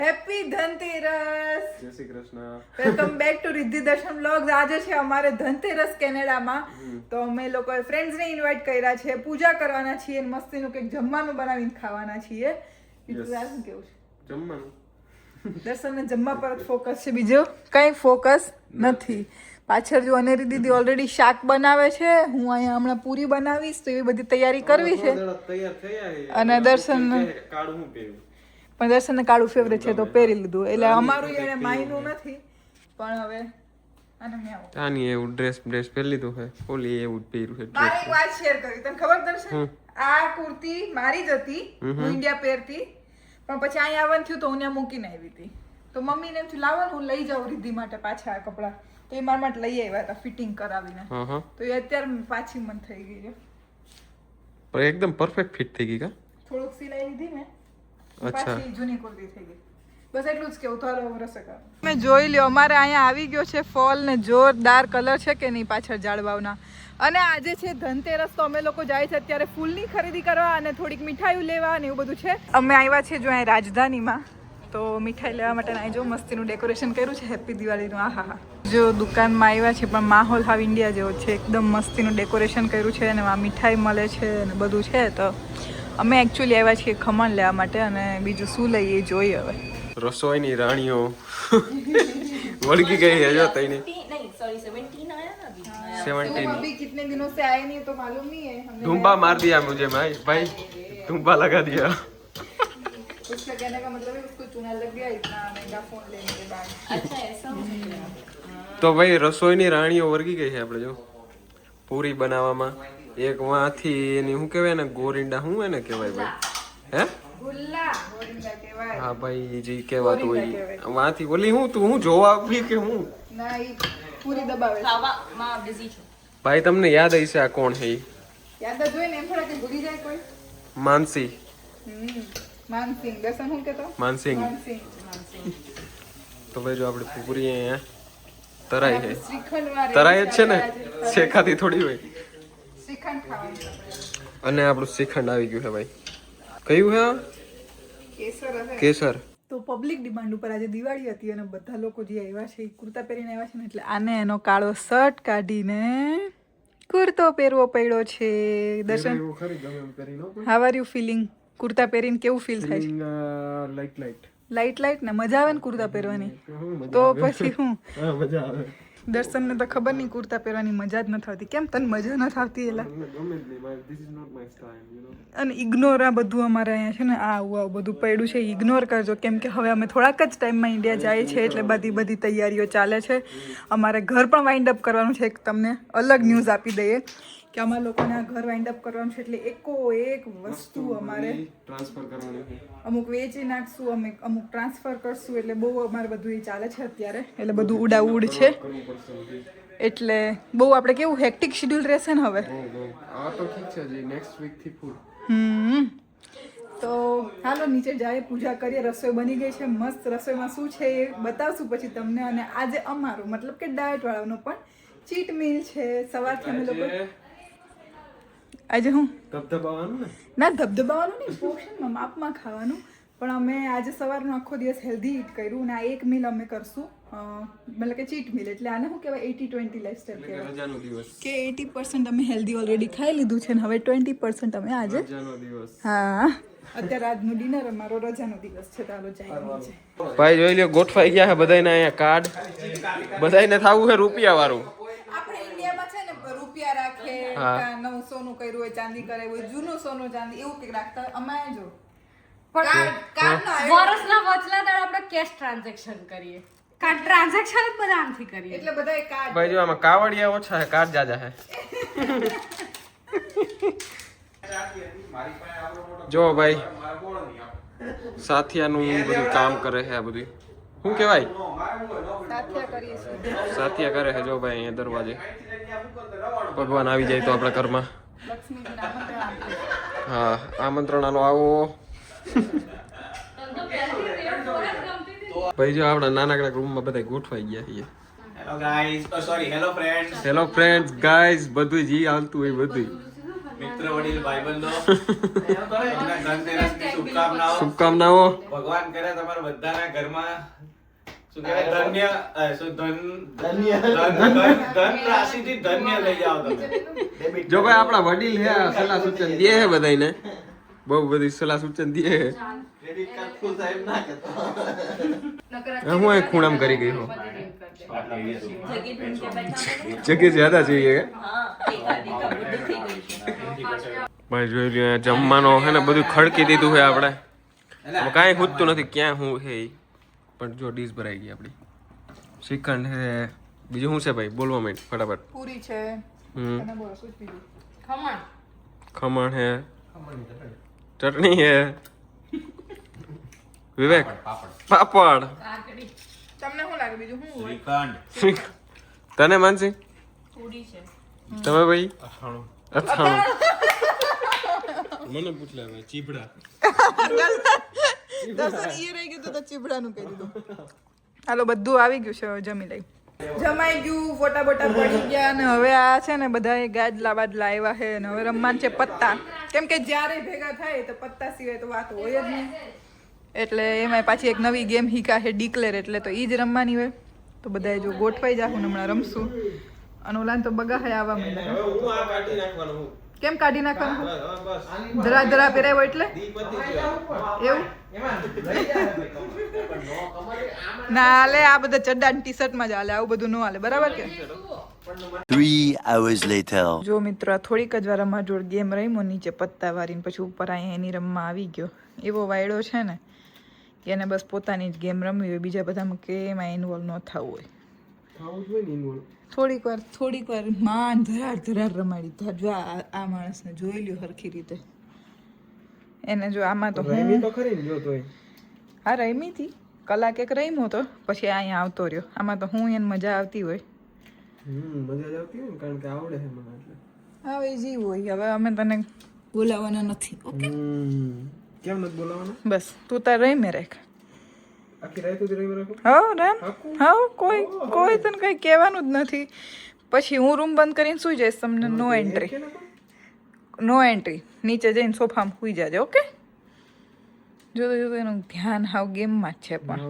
Happy Dhanteras. જય Shri Krishna. Welcome back to Riddhi દર્શન vlogs. આજે છે અમારે ધનતેરસ કેનેડામાં. તો અમે લોકો ફ્રેન્ડ્સને ઇન્વાઇટ કર્યા છે, પૂજા કરવાના છીએ અને મસ્તીનું કંઈક જમવાનું બનાવીને ખાવાના છીએ. કેવું છે જમવાનું? દર્શનને જમવા પર જ ફોકસ છે, બીજો કંઈ ફોકસ નથી. પાછળ જો અનેરી દીદી ઓલરેડી શાક બનાવે છે, હું અહીંયા હમણાં પૂરી બનાવીશ, તો એવી બધી તૈયારી કરવી છે. તૈયાર થયા અને દર્શન કાળું હું પહેર્યું પણ દર્શનને કાળું ફેવરેટ છે તો પહેરી લીધું. એટલે અમારું એને માયનું નથી, પણ હવે આને મેં આવું આની એવું ડ્રેસ પહેરી લીધું છે, ઓલી એવું જ પહેર્યું છે. મારે એક વાત શેર કરી, તને ખબર દર્શન? આ કુર્તી મારી જ હતી, હું ઇન્ડિયા પહેરતી, પણ પછી અહીંયા આવવાનું થયું તો હું ત્યાં મૂકીને આવી હતી. તો મમ્મીને એમ થયું લાવો હું લઈ જાઉં રિદ્ધિ માટે પાછા આ કપડાં, તો એ મારા માટે લઈ આવ્યા હતા ફિટિંગ કરાવીને. તો એ અત્યારે પાછી મન થઈ ગઈ છે, પણ એકદમ પરફેક્ટ ફિટ થઈ ગઈ કા? થોડુંક સિલાઈ લીધી મેં, અચ્છા પાછી જૂની કુર્તી થઈ ગઈ. બસ એટલું જ કેવું. તો હાલો રસે કરો. તમે જોઈ લ્યો અમારે અહીંયા આવી ગયો છે ફોલ ને જોરદાર કલર છે કે નહીં પાછળ ઝાડવાઓના. અને આજે છે ધનતેરસ, તો અમે લોકો જાય છે અત્યારે ફૂલની ખરીદી કરવા અને થોડીક મીઠાઈઓ લેવા અને એવું બધું છે. અમે આવ્યા છીએ જો અહીં રાજધાનીમાં, તો મીઠાઈ લેવા માટે અહીં જો મસ્તીનું ડેકોરેશન કર્યું છે હેપી દિવાળીનું. આહા હા, જો દુકાનમાં આવ્યા છે પણ માહોલ હાવ ઇન્ડિયા જેવો છે, એકદમ મસ્તીનું ડેકોરેશન કર્યું છે અને આ મીઠાઈ મળે છે અને બધું છે. તો અમે એકચ્યુઅલી આવ્યા છીએ ખમણ લેવા માટે, અને બીજું શું લઈએ એ જોઈએ હવે. રસોઈની રાણીઓ વળગી ગઈ है जो तईने 17 अभी कितने दिनों से आए नहीं तो मालूम नहीं है. धूम्बा मार दिया मुझे भाई धूम्बा लगा दिया. उसका कहने का मतलब है उसको चूना लग गया इतना महंगा फोन लेने के बाद. अच्छा ऐसा तो भाई રસોઈની રાણીઓ વળગી ગઈ છે આપણે જો પૂરી બનાવવામાં. એક વાથી એની શું કહેવાય ને, ગોરિંડા શું એને કહેવાય ભાઈ? હે ગુલ્લા ગોરિંડા કહેવાય. હા ભાઈ જી કહેવાતું હોય વાથી ઓલી હું તું હું જોવા આવી કે હું ના ઈ પૂરી દબાવે ખાવામાં બિઝી છું. ભાઈ તમને યાદ હશે આ કોણ છે? યાદ જ હોય ને, એમ થોડા કે ભૂલી જાય કોઈ. માનસી. માનસિંગ. દર્શન હું કહેતો? માનસિંગ. માનસિંગ. તો ભાઈ જો આપણે પૂરી અહીંયા તરાઈ છે, શ્રીખંડ વાળી તરાઈ જ છે ને, શેકાતી થોડી હોય. શ્રીખંડ ખાવાનું. અને આપણું શ્રીખંડ આવી ગયું છે ભાઈ. કયું છે? કેસર હશે. કેસર. તો પબ્લિક ડિમાન્ડ ઉપર આજે દિવાળી હતી અને બધા લોકો જે આવ્યા છે એ કુર્તા પહેરીને આવ્યા છે ને, એટલે આને એનો કાળો શર્ટ કાઢીને કુર્તો પહેરવો પડ્યો છે. દર્શન, how are you feeling? Kurta પહેરીને કેવું ફીલ થાય છે? લાઈટ લાઈટ ને મજા આવે ને કુર્તા પહેરવાની? તો પછી હું મજા આવે. દર્શનને તો ખબર નહીં કુર્તા પહેરવાની મજા જ નથી આવતી. કેમ તને મજા નથી આવતી? એલા અને ઇગ્નોર આ બધું અમારે અહીંયા છે ને, આવું બધું પડ્યું છે, ઇગ્નોર કરજો. કેમ કે હવે અમે થોડાક જ ટાઈમમાં ઇન્ડિયા જાય છે, એટલે બધી તૈયારીઓ ચાલે છે. અમારે ઘર પણ વાઇન્ડ અપ કરવાનું છે. એક તમને અલગ ન્યૂઝ આપી દઈએ કે અમારા લોકોને આ ઘર વાઇન્ડ અપ કરવાનું છે, એટલે એકો એક વસ્તુ અમારે ટ્રાન્સફર કરવાની છે. અમુક વેચી નાખશું, અમે અમુક ટ્રાન્સફર કરશું, એટલે બહુ અમારે બધું એ ચાલે છે અત્યારે. એટલે બધું ઉડાઉડ છે, એટલે બહુ આપણે કેવું હેક્ટિક શેડ્યુલ રહેશે ને હવે. આ તો ઠીક છે જી, નેક્સ્ટ વીક થી ફૂલ. તો હાલો નીચે જાય, પૂજા કરીએ. રસોઈ બની ગઈ છે મસ્ત. રસોઈમાં શું છે એ બતાવશું પછી તમને. અને આજે અમારું મતલબ કે ડાયટ વાળાનો પણ ચીટ મીલ છે. સવારથી અમે લોકો આજે હું ધબધબાવાનું ને, ના ધબધબાવાનું નહીં, પોષણમાં માપમાં ખાવાનું. પણ અમે આજે સવારનો આખો દિવસ હેલ્ધી ઈટ કર્યું અને આ એક મીલ અમે કરશું, મતલબ કે ચીટ મીલ. એટલે આને શું કહેવાય 80-20 લાઈફસ્ટાઈલ કહેવાય રજાનો દિવસ કે 80% અમે હેલ્ધી ઓલરેડી ખાઈ લીધું છે ને હવે 20% અમે આજે રજાનો દિવસ. હા અત્યારે આજનું ડિનર અમારો રજાનો દિવસ છે. ચાલો જાય નીચે. ભાઈ જોઈ લ્યો ગોઠવાઈ ગયા છે બધાને અહીંયા કાર્ડ. બધાને થાવું છે રૂપિયા વાળું. આપણે ઇન્ડિયામાં છે ને રૂપિયા રાખે, નવું સોનું કર્યું હોય, ચાંદી કરે હોય, જૂનું સોનું ચાંદી એવું કંઈક રાખતા હોય. અમારે જો વર્ષના વચલા દાડ આપણે કેશ ટ્રાન્ઝેક્શન કરીએ. કાર્ડ ટ્રાન્ઝેક્શન જ બધા આમથી કરીએ. એટલે બધાય કાર્ડ. ભાઈ જો આમાં કાવડિયા ઓછા છે, કાર્ડ જાજા છે. જો ભાઈ સાથિયાનું બધું કામ કરે છે. આ બધું શું કહેવાય? સાથિયા કરે છે. જો ભાઈ અહીંયા દરવાજે ભગવાન આવી જાય તો આપણા ઘરમાં. હા આમંત્રણ આલો આવો. ભાઈ જો આપણા નાનકડા રૂમમાં બધા ગોઠવાઈ ગયા છીએ. Hello guys, oh sorry hello friends. Hello friends guys, બધું જી હાલતું હોય બધું. મિત્ર વડીલ ભાઈબંધો તમને ધનતેરસની શુભકામનાઓ. શુભકામનાઓ. ભગવાન કરે તમારા બધાના ઘરમાં શું કહેવાય ધન રાશિથી ધન્ય લઈ જાઓ તમે. જો ભાઈ આપણા વડીલ હે સલાહ સૂચન દે હે બધાને, બહુ બધી સલાહ સૂચન દે હે. ક્રેડિટ કાર્ડ ફૂલ સાહેબ ના કરતો. હું અહીં ખૂણામ કરી ગઈ હો. જગ્યા જ્યાદા જોઈએ ભાઈ જોઈ લ્યો જમવાનો હે ને બધું ખડકી દીધું છે આપણે. કાંઈ ખૂટતું નથી ક્યાં હું હે ઈ. પણ જો ડીશ ભરાઈ ગઈ આપણી. શ્રીખંડ હે, બીજું શું છે ભાઈ બોલવા માંડ ફટાફટ. પૂરી છે હમ અને બોલો શું જ બીજું? ખમણ હે, ચટણી હે, વિવેક પાપડ. તમને શું લાગે બીજું શું હોય? શ્રીખંડ. તને માનસી તમે ભાઈ અથાણું. મને પૂછ લે ભાઈ ચીપડા. દર્શન ઈ રહી ગયું તો ચીબડાનું કહી દીધું. હાલો બધું આવી ગયું છે, હવે જમી લઈ. જમાઈ ગયું, ફોટા બોટા પડી ગયા ને હવે આ છે ને બધા ગાજલા બાજલા આવ્યા છે ને હવે રમવાનું છે પત્તા. કેમ કે જ્યારે ભેગા થાય તો પત્તા સિવાય તો વાત હોય જ નહીં. એટલે એમાં પાછી એક નવી ગેમ હીકા છે ડિક્લેર, એટલે તો ઈ જ રમવાની હોય. તો બધાએ જો ગોઠવાઈ જાવ હમણાં રમશું. અને ઓલાને તો બગા હે આવવા માંડ્યા. હવે હું આ કાઢી નાખવાનું હું. કેમ કાઢી નાખવાનું? બસ ધરા ધરા પહેરાવ્યો એટલે દી પતી ગયો. એવું ના હાલે, આ બધા ચડ્ડા ટી શર્ટમાં જ હાલે, આવું બધું ન હાલે, બરાબર કે? 3 hours later. જો મિત્રો આ થોડીક જ વાર અમારા જોડે ગેમ રમ્યો નીચે પત્તા વાળીને, પછી ઉપર અહીંયા એની રમવા આવી ગયો. એવો વાયડો છે ને કે એને બસ પોતાની જ ગેમ રમવી હોય, બીજા બધામાં કેમાં ઇન્વોલ્વ ન થવું હોય. ખાવું જ હોય ને ઇન્વોલ્વ. થોડીક વાર માન ધરાર રમાડી. જો આ માણસને જોઈ લ્યો હરખી રીતે, એને જો આમાં તો રમી તો ખરી ને જો તોય. હા રમી હતી, કલાક એક રમ્યો તો પછી અહીંયા આવતો રહ્યો. આમાં તો હું એને મજા આવતી હોય. મજા જ આવતી હોય ને, કારણ કે આવડે છે મને એટલે. હવે જી હોય, હવે અમે તને બોલાવવાના નથી. ઓકે કેમ નથી બોલાવવાના? બસ તું તાર રહીમે રાખ. આખી રાત સુધી રમી રાખો. હો રામ હા, કોઈ તને કંઈ કહેવાનું જ નથી. પછી હું રૂમ બંધ કરીને સુઈ જઈશ. તમને નો એન્ટ્રી. નીચે જઈને સોફામાં સુઈ જાજે. ઓકે જોતો એનું ધ્યાન હાવ ગેમમાં જ છે. પણ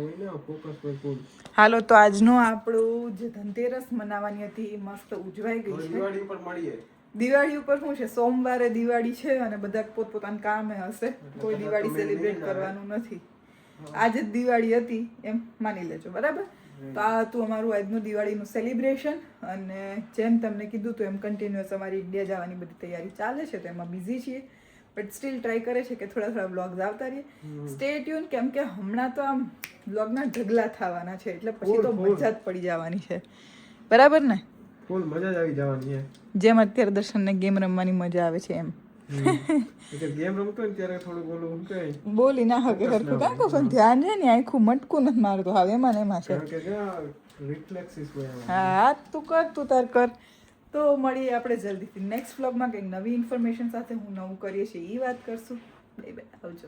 ફોકસ પર ફૂલ. હાલો તો આજનો આપણું જે ધનતેરસ મનાવવાની હતી એ મસ્ત ઉજવાઈ ગઈ છે. દિવાળી ઉપર મળીએ. દિવાળી ઉપર શું છે, સોમવારે દિવાળી છે અને બધા પોતપોતાના કામે હશે. કોઈ દિવાળી સેલિબ્રેટ કરવાનું નથી. આજે જ દિવાળી હતી એમ માની લેજો, બરાબર? તો આ હતું અમારું આજનું દિવાળીનું સેલિબ્રેશન. અને જેમ તમને કીધું તો એમ કન્ટિન્યુઅસ અમારી ઇન્ડિયા જવાની બધી તૈયારી ચાલે છે, તો એમાં બિઝી છીએ. બટ સ્ટીલ ટ્રાય કરે છે કે થોડા વ્લોગ્સ આવતા રહીએ. સ્ટે ટ્યુન, કેમ કે હમણાં તો આમ વ્લોગના ઢગલા થવાના છે, એટલે પછી તો મજા જ પડી જવાની છે, બરાબર ને? ફૂલ મજા જ આવી જવાની છે. જેમ અત્યારે દર્શનને ગેમ રમવાની મજા આવે છે એમ. ગેમ રમતો ને ત્યારે થોડું બોલું હું કઈ બોલી ના હવે હરખું કાં કહો પણ ધ્યાન છે ને આખું મટકું નથી મારતું. હવે એમાં ને એમાં છે. રિફ્લેક્સિસ હોય. હા તું કર, તું તાર કર. તો મળીએ આપણે જલ્દીથી નેક્સ્ટ વ્લોગમાં કંઈક નવી ઇન્ફોર્મેશન સાથે. હું નવું કરીએ છીએ એ વાત કરશું. બાય બાય, આવજો.